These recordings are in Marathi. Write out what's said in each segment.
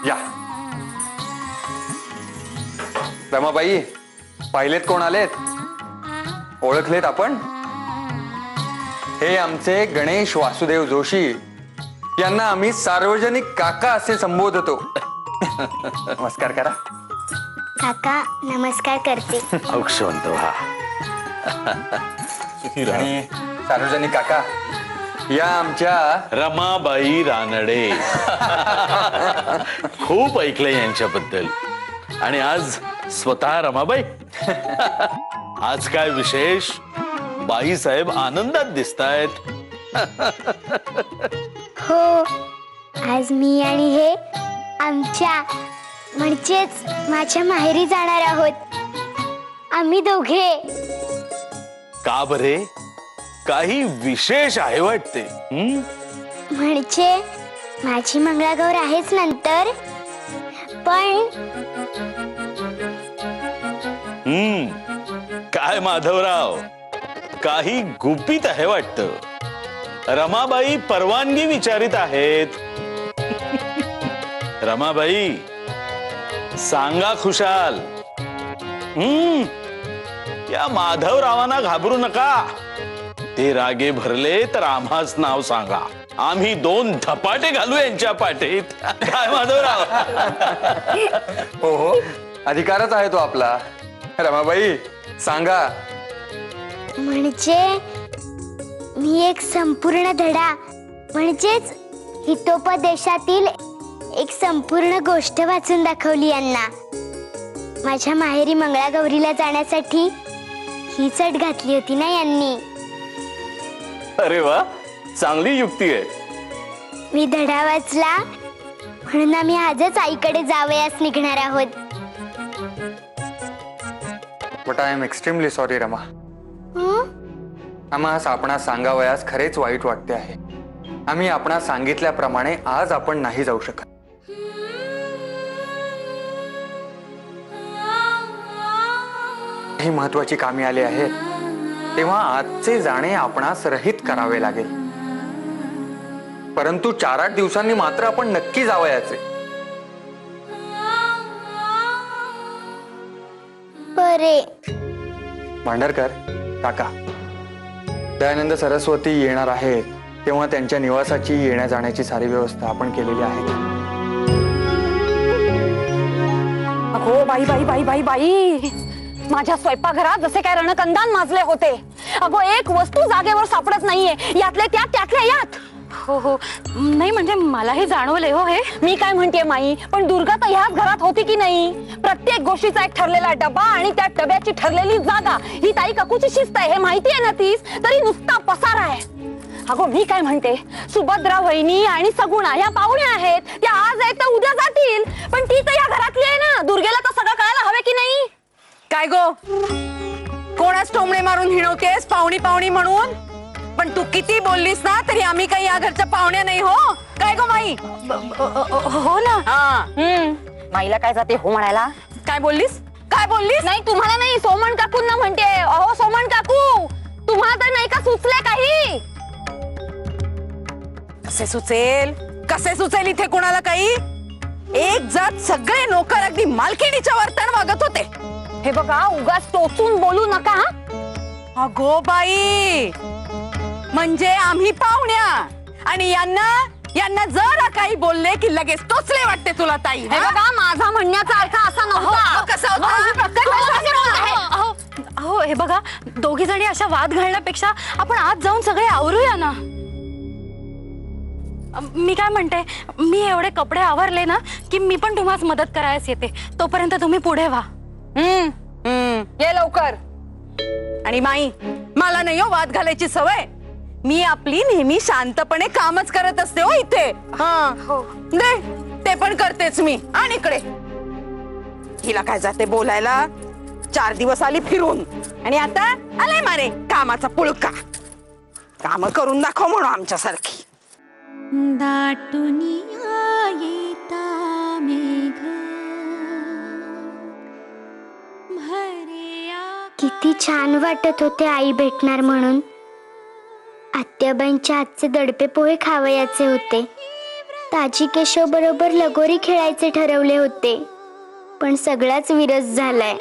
या रमाबाई, पाहिलेत कोण आलेत? ओळखलेत आपण? हे आमचे गणेश वासुदेव जोशी, यांना आम्ही सार्वजनिक काका असे संबोधतो. नमस्कार करा. काका नमस्कार करते. औक्षवंत व्हा. आणि सार्वजनिक काका, या आमच्या रमाबाई रानडे. खूप ऐकलंय यांच्याबद्दल. आणि आज स्वतः रमाबाई. आज काय विशेष? बाई साहेब आनंदात दिसतायत. हो, आज मी आणि हे आमच्या म्हणजेच माझ्या माहेरी जाणार आहोत. आम्ही दोघे. का बरे? काही विशेष आहे वाटते. म्हणजे माझी मंगळागौर आहेच नंतर, पण काय माधवराव, काही गुपित आहे वाटतं. रमाबाई परवानगी विचारित आहेत. रमाबाई सांगा खुशाल. या माधवरावांना घाबरू नका. ते रागे भरले तर आम्हाच नाव सांगा. आम्ही 2 धपाटे घालू यांच्या पाठीत. काय माधवराव? हो हो, अधिकारच आहे तो आपला. रमाबाई सांगा. म्हणजे मी एक संपूर्ण धडा म्हणजेच हितोपदेशातील एक संपूर्ण गोष्ट वाचून दाखवली यांना. माझ्या माहेरी मंगळागौरीला जाण्यासाठी ही चट घातली होती ना यांनी. अरे वा, चांगली युक्ती आहे. मी धडा वाचला म्हणून आम्ही आजच आईकडे जावयास निघणार आहोत. But I am extremely sorry Rama. हं? आम्हास आपणास सांगावयास खरेच वाईट वाटते आहे. आम्ही आपणास सांगितल्याप्रमाणे आज आपण नाही जाऊ शकत. ही महत्वाची कामे आली आहेत, तेव्हा आजचे जाणे आपणास रहित करावे लागेल. परंतु 4-8 दिवसांनी मात्र आपण नक्की जावयाचे. बरे. भांडारकर काका, दयानंद सरस्वती येणार आहेत तेव्हा त्यांच्या निवासाची येण्या जाण्याची सारी व्यवस्था आपण केलेली आहे. अगो बाई बाई बाई बाई बाई, माझ्या स्वयंपाकघरात जसे काय रणकंदान माजले होते. अगो एक वस्तू जागेवर सापडत नाहीये. यातले त्यात, त्यातल्या यात. हो हो, नाही म्हणजे मलाही जाणवलंय हो हे. मी काय म्हणते माई, पण दुर्गा तर ह्याच घरात होती की नाही? प्रत्येक गोष्टीचा एक ठरलेला डबा आणि त्या डब्याची ठरलेली जागा. ही ताई काकूची शिस्त आहे, हे माहिती आहे ना तीच, तरी नुसता पसारा आहे. अगो मी काय म्हणते, सुभद्रा वहिनी आणि सगुणा या पाहुण्या आहेत. त्या आज आहेत तर उद्या जातील, पण ती तर या घरातली आहे ना. दुर्गेला तर सगळं कळायला हवे की नाही? काय गो, कोणाच टोमणे मारून हिणवतेस पाहुणी पाहुणी म्हणून? पण तू किती बोललीस ना तरी आम्ही काही या घरच्या पाहुण्या नाही. हो काय गो माई? हो ना. माईला काय जाते हो म्हणायला? काय बोललीस? काय बोललीस? नाही तुम्हाला नाही, सोमन काकूंना म्हणते. अहो सोमन काकू, तुम्हाला तर नाही का सुचले काही? कसे सुचेल, कसे सुचेल इथे कोणाला काही? एक जात सगळे नोकर अगदी मालकिणीच्या वर्तन वागत होते. हे बघा, उगाच टोचून बोलू नका. अगो बाई, म्हणजे आम्ही पाहुण्या आणि यांना जरा काही बोलले की लगेच टोचले वाटते तुला ताई? हे बघा, माझा म्हणण्याचा अर्थ असा नव्हता. कसा होता? अहो हे बघा, दोघी जणी अशा वाद घालण्यापेक्षा आपण आज जाऊन सगळे आवरूया ना. मी काय म्हणते, मी एवढे कपडे आवरले ना की मी पण तुम्हाला मदत करायला येते. तोपर्यंत तुम्ही पुढे व्हा. ये लवकर. आणि माई, मला नाही हो वाद घालायची सवय. मी आपली नेहमी शांतपणे कामच करत असते हो इथे. हो. दे, ते पण करतेच मी. आणि इकडे हिला काय जाते बोलायला? 4 दिवस आली फिरून आणि आता आलाय मारे कामाचा पुळका. काम करून दाखव म्हणून आमच्यासारखी. दाटुनिया येता मेघ किती छान वाटत होते आई भेटणार म्हणून. आत्याबाईंच्या हातचे दडपे पोहे खावयाचे होते. ताजी केशव बरोबर लगोरी खेळायचे ठरवले होते, पण सगळाच विरस झालाय.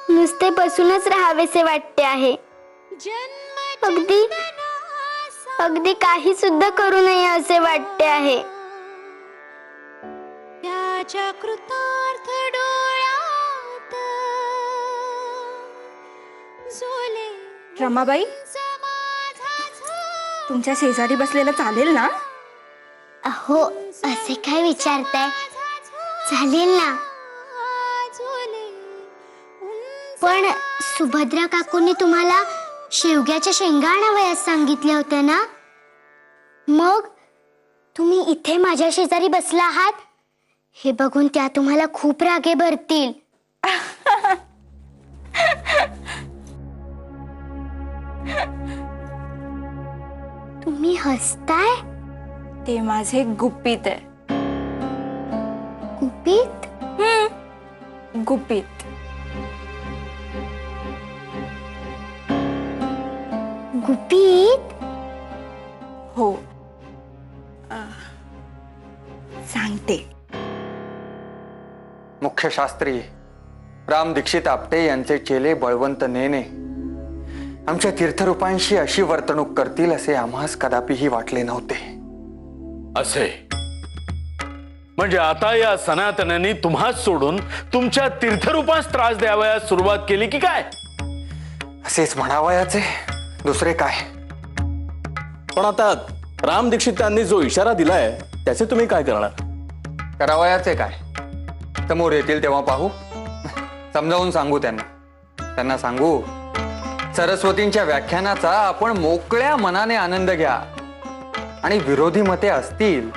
नुसते बसूनच राहावेसे वाटते आहे. अगदी अगदी काही सुद्धा करू नये असे वाटते आहे. त्याच्या कृतार्थ डोळ्यात झोले रमाबाई, तुमच्या शेजारी बसलेलं चालेल ना? अहो, असे काय विचारताय? चालेल ना. पण सुभद्रा काकूंनी तुम्हाला शेवग्याच्या शेंगा आणावयास सांगितल्या होत्या ना? मग तुम्ही इथे माझ्या शेजारी बसला आहात हे बघून त्या तुम्हाला खूप रागे भरतील. तुम्ही हसताय? ते माझे गुपित आहे. गुपित? गुपित. गुपित? हो, सांगते. मुख्य शास्त्री राम दीक्षित आपटे यांचे चेले बळवंत नेने आमच्या तीर्थरूपांशी अशी वर्तणूक करतील असे आम्हास कदापिही वाटले नव्हते. असे म्हणजे आता या सनातनांनी तुम्हाच सोडून तुमच्या तीर्थरूपास त्रास द्यावयास सुरुवात केली की काय? असेच म्हणावयाचे, दुसरे काय. पण आता राम दीक्षितांनी जो इशारा दिलाय त्याचे तुम्ही काय करणार? करावयाचे काय? समोर येतील तेव्हा पाहू. समजावून सांगू त्यांना सांगू सरस्वतींच्या व्याख्यानाचा आपण मोकळ्या मनाने आनंद घ्या आणि विरोधी मते असतील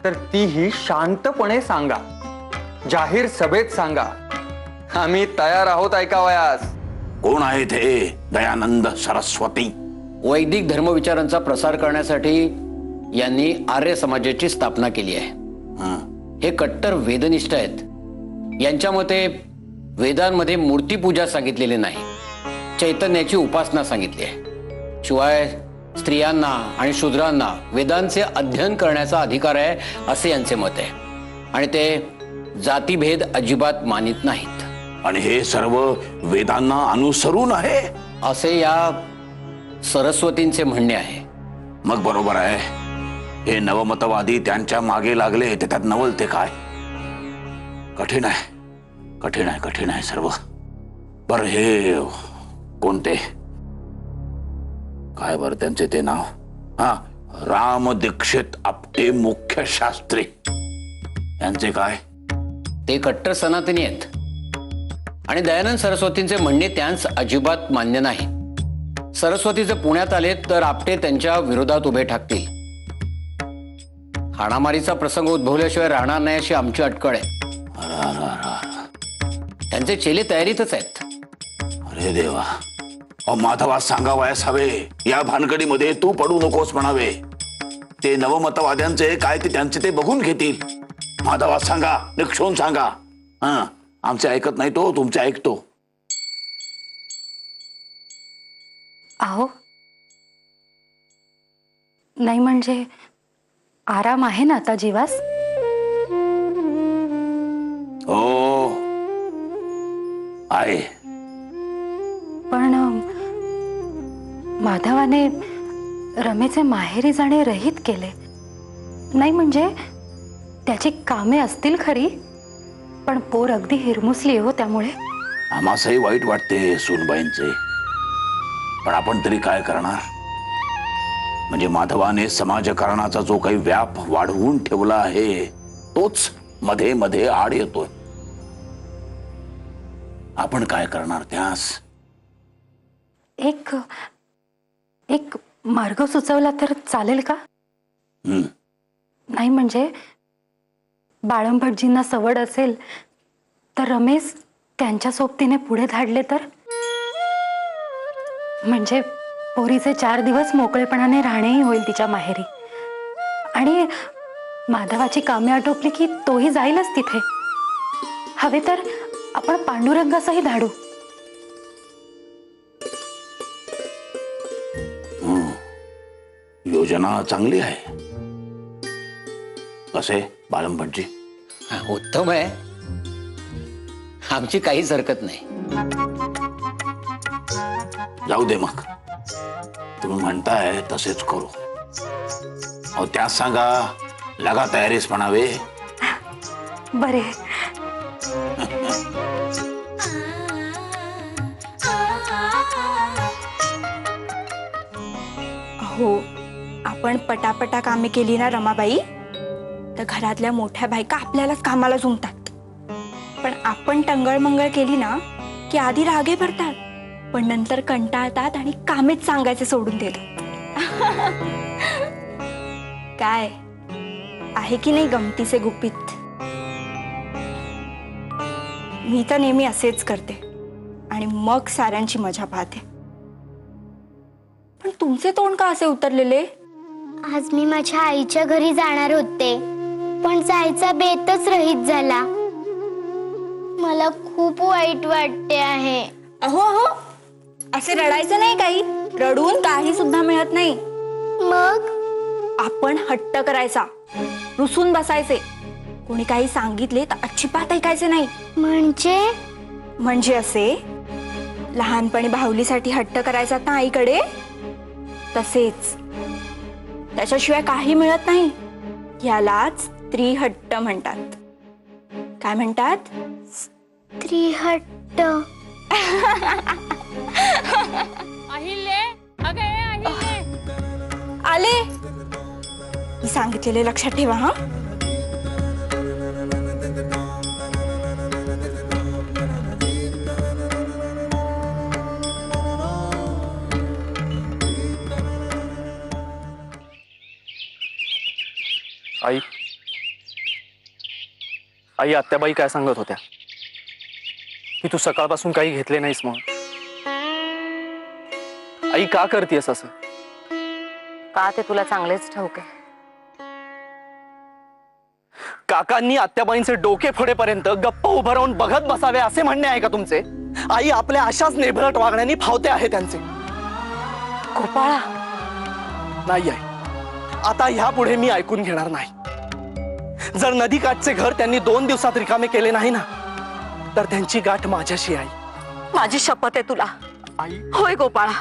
तर तीही शांतपणे सांगा, जाहीर सभेत सांगा. आम्ही तयार आहोत ऐकावयास. कोण आहे ते दयानंद सरस्वती? वैदिक धर्मविचारांचा प्रसार करण्यासाठी यांनी आर्य समाजाची स्थापना केली आहे. हे कट्टर वेदनिष्ठ आहेत. यांच्या मते वेदांमध्ये मूर्तीपूजा सांगितलेली नाही, चैतन्याची उपासना सांगितली आहे. शिवाय स्त्रियांना आणि शूद्रांना वेदांचे अध्ययन करण्याचा अधिकार आहे असे यांचे मत आहे. आणि ते जातीभेद अजिबात मानित नाहीत. आणि हे सर्व वेदांना अनुसरून आहे असे या सरस्वतींचे म्हणणे आहे. मग बरोबर आहे. हे नवमतवादी त्यांच्या मागे लागले ते त्यात नवलते काय? कठीण आहे, कठीण आहे, कठीण आहे सर्व. बर हे कोणते काय बर त्यांचे ते नाव? हा, राम दीक्षित आपटे मुख्य शास्त्री. यांचे काय? ते कट्टर सनातनी आहेत आणि दयानंद सरस्वतींचे म्हणणे त्यांस अजिबात मान्य नाही. सरस्वती जर पुण्यात आले तर आपटे त्यांच्या विरोधात उभे ठाकतील. हाणामारीचा प्रसंग उद्भवल्याशिवाय राहणार नाही अशी आमची अटकळ आहे. त्यांचे चेले तयारीतच आहेत. अरे देवा, माधवास सांगावयास हवे या भानगडीमध्ये तू पडू नकोस म्हणावे. ते नवमतवाद्यांचे काय ते त्यांचे ते बघून घेतील. माधवास सांगा, निक्षून सांगा. हा, आमचे ऐकत नाही तो, तुमचे ऐकतो. आहो, नाही म्हणजे आराम आहे ना आता जीवास? हो आहे. पण माधवाने रमेचे माहेरी जाणे रहित केले. नाही म्हणजे त्याची कामे असतील खरी, पण पोर अगदी हिरमुसली हो. त्यामुळे आम्हासही वाईट वाटते सूनबाईंचे, पण आपण तरी काय करणार? म्हणजे माधवाने समाजकारणाचा जो काही व्याप वाढवून ठेवला आहे तोच मध्ये मध्ये आड येतोय. आपण काय करणार त्यास? एक मार्ग सुचवला तर चालेल का? नाही म्हणजे बाळंभटजींना सवड असेल तर रमेश त्यांच्या सोबतीने पुढे धाडले तर? म्हणजे पोरीचे 4 दिवस मोकळेपणाने राहणेही होईल तिच्या माहेरी. आणि माधवाची कामे आटोपली की तोही जाईलच तिथे. हवे तर आपण पांडुरंगासही धाडू. योजना चांगली आहे. कसे बालमभटजी? उत्तम आहे. आमची काहीच हरकत नाही. जाऊ दे मग, तुम्ही म्हणताय तसेच करू. अहो त्याच सांगा, लगा तयारीस म्हणावे. बरे. हो, आपण पटापटा कामे केली ना रमाबाई, तर घरातल्या मोठ्या बायका आपल्यालाच कामाला जुंपतात. पण आपण टंगळमंगळ केली ना की आधी रागे भरतात, पण नंतर कंटाळतात आणि कामेच सांगायचे सोडून देतात. काय आहे की नाही गमतीचे गुपित? मी तर नेहमी असेच करते आणि मग साऱ्यांची मजा पाहते. पण तुमचे तोंड का असे उतरलेले? आज मी माझ्या आईच्या घरी जाणार होते, पण जायचा बेतच रहित झाला. मला खूप वाईट वाटते आहे. अहो अहो, असे रडायचं नाही. काही रडून काही सुद्धा मिळत नाही. मग आपण हट्ट करायचा, रुसून बसायचे. कोणी काही सांगितले तर अजिबात ऐकायचे नाही. म्हणजे असे, लहानपणी बाहुलीसाठी हट्ट करायचा ना आईकडे, तसेच. त्याच्याशिवाय काही मिळत नाही. यालाच स्त्री हट्ट म्हणतात. काय म्हणतात? त्रिहट्ट. आले. मी सांगितलेले लक्षात ठेवा हा. आई आई आत्याबाई काय सांगत होत्या की तू सकाळपासून काही घेतले नाहीस म्हणून. आई का करतेस असं? का ते तुला चांगलेच ठाऊक आहे. काकांनी आत्याबाईंचे डोके फोडेपर्यंत गप्प उभं राहून बघत बसावे असे म्हणणे आहे का तुमचे? आई आपल्या अशाच नेभरट वागण्याने फावते आहे त्यांचे. गोपाळा, नाही आई, आता ह्यापुढे मी ऐकून घेणार नाही. जर नदीकाठचे घर त्यांनी 2 दिवसात रिकामे केले नाही ना, तर त्यांची गाठ माझ्याशी आहे. माझी शपथ आहे तुला. आई, होय गोपाळा,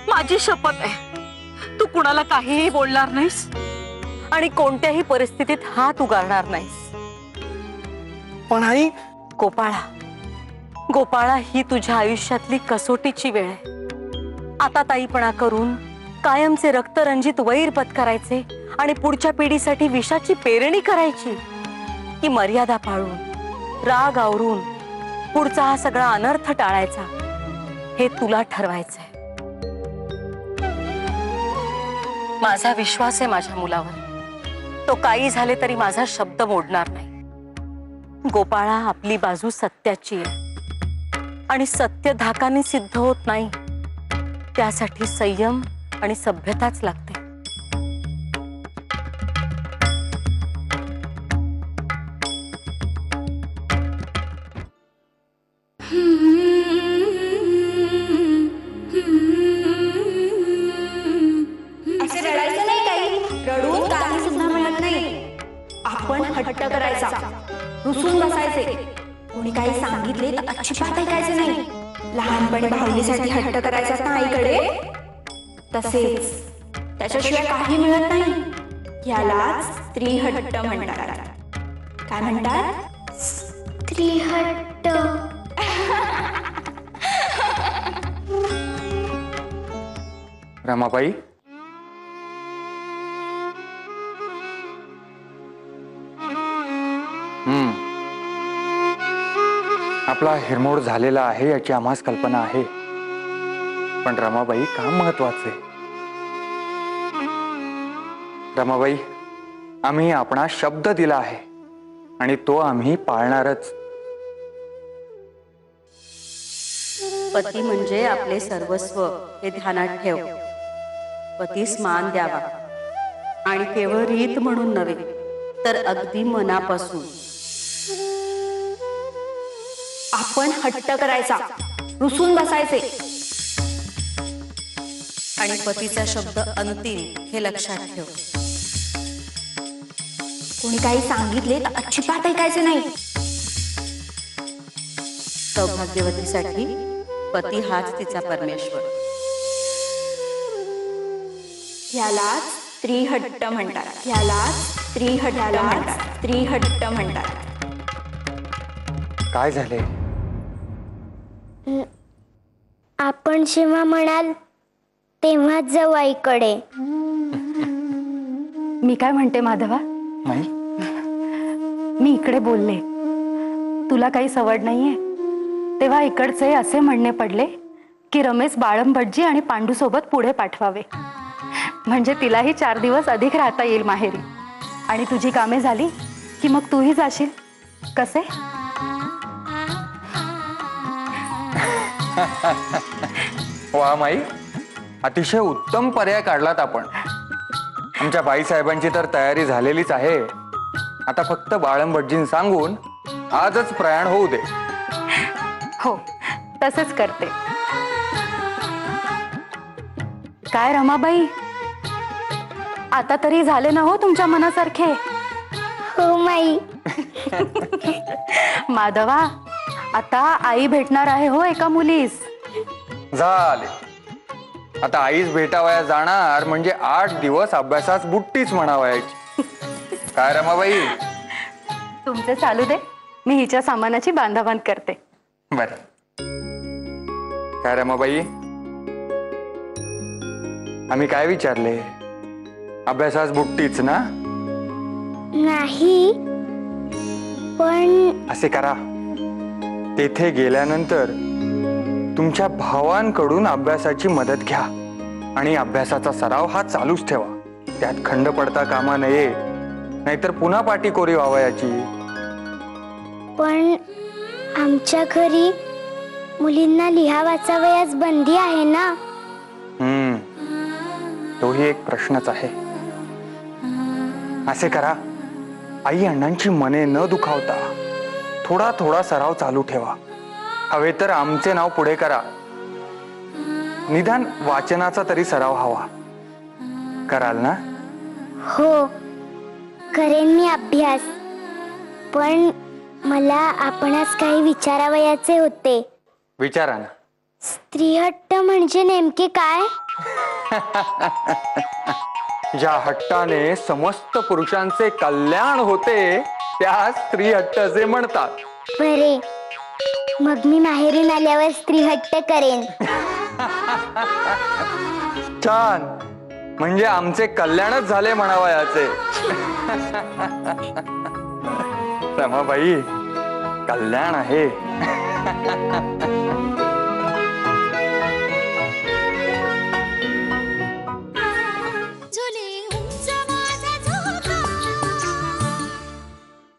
माझी शपथ आहे. तू कुणाला काहीही बोलणार नाहीस आणि कोणत्याही परिस्थितीत हात उगारणार नाहीस. पण आई, गोपाळा, गोपाळा, ही तुझ्या आयुष्यातली कसोटीची वेळ आहे. आता ताईपणा करून कायमचे रक्तरंजित वैर पत्करायचे आणि पुढच्या पिढीसाठी विषाची पेरणी करायची, की मर्यादा पाळून, राग आवरून पुढचा हा सगळा अनर्थ टाळायचा, हे तुला ठरवायचंय. माझा विश्वास आहे माझ्या मुलावर. तो काही झाले तरी माझा शब्द मोडणार नाही. गोपाळा, आपली बाजू सत्याची आहे आणि सत्य धाकाने सिद्ध होत नाही. त्यासाठी संयम आणि सभ्यताच लागते. असे रडायचं नाही. काही रडून काही सुद्धा मिळत नाही. आपण हट्ट करायचा, रुसून बसायचे. कोणी काही सांगितले तर अजिबात ऐकायचे नाही. लहानपणी बाहुलीसाठी हट्ट करायचा ना आईकडे, तसेच. त्याच्याशिवाय काही मिळत नाही. यालाच स्त्री हट्ट म्हणतात. काय म्हणतात? त्रिहट्ट. रमाबाई, आपला हिरमोड झालेला आहे याची आम्हास कल्पना आहे, पण रमाबाई काम महत्वाचे. रमाबाई, आम्ही आपणा शब्द दिला आहे आणि तो आम्ही पाळणारच. पती म्हणजे आपले सर्वस्व हे ध्यानात ठेव. पतीस मान द्यावा आणि केवळ रीत म्हणून नव्हे तर अगदी मनापासून. आपण हट्ट करायचा, रुसून बसायचे आणि पतीचा शब्द अंतिम हे लक्षात ठेव. कोणी काही सांगितले तर अजिबात ऐकायचे नाही. सौभाग्यवतीसाठी पती हाच तिचा परमेश्वर. ह्यालाच स्त्रीहट्ट म्हणतात. ह्यालाच स्त्रीहट्ट म्हणतात. स्त्रीहट्ट म्हणतात. काय झाले? आपण जेव्हा म्हणाल तेव्हाच जाऊ आईकडे. मी काय म्हणते माधवा, नाही मी इकडे बोलले, तुला काही सवड नाहीये. तेव्हा इकडचे असे म्हणणे पडले की रमेश बाळम भटजी आणि पांडू सोबत पुढे पाठवावे, म्हणजे तिलाही 4 दिवस अधिक राहता येईल माहेरी. आणि तुझी कामे झाली की मग तूही जाशील. कसे? वा माई, अतिशय उत्तम पर्याय काढलात आपण. आमच्या बाईसाहेबांची तर तयारी झालेलीच आहे. आता फक्त बाळम भटजींना सांगून आजच प्रयाण होऊ दे. हो, तसंच करते. काय रमाबाई, आता तरी झाले ना हो तुमच्या मनासारखे? हो माई. माधवा, आता आई भेटणार आहे हो एका मुलीस. झाले, आता आईच भेटावया जाणार म्हणजे 8 दिवस अभ्यासाच बुट्टीच म्हणावयाची. काय रमाबाई? तुमचे चालू दे, मी हिच्या सामानाची बांधाबांध करते. बर. काय रमाबाई, आम्ही काय विचारले? अभ्यासाच बुट्टीच ना? नाही, पण असे करा, तेथे गेल्यानंतर तुमच्या भावांकडून अभ्यासाची मदत घ्या आणि अभ्यासाचा सराव हा चालूच ठेवा. त्यात खंड पडता कामा नये, नाहीतर पुन्हा पाठी कोरी व्हावयाची. पण आमच्या घरी मुलींना लिहा वाचावयास बंदी आहे ना. तोही एक प्रश्नच आहे. असे करा, आई अण्णांची मने न दुखावता थोडा थोडा सराव चालू ठेवा. हवे तर आमचे नाव पुढे करा. निदान वाचनाचा तरी सराव हवा. कराल ना? हो, करेन मी अभ्यास. पण मला आपणास काही विचारावयाचे होते. विचारा ना. स्त्रीहट्ट म्हणजे नेमके काय? ज्या हट्टाने समस्त पुरुषांचे कल्याण होते त्यास स्त्रीहट्ट असे म्हणतात. बरे, मग मी माहेरून आल्यावर स्त्रीहट्ट करेन. छान, म्हणजे आमचे कल्याणच झाले म्हणावयाचे. रमाबाई, कल्याण आहे.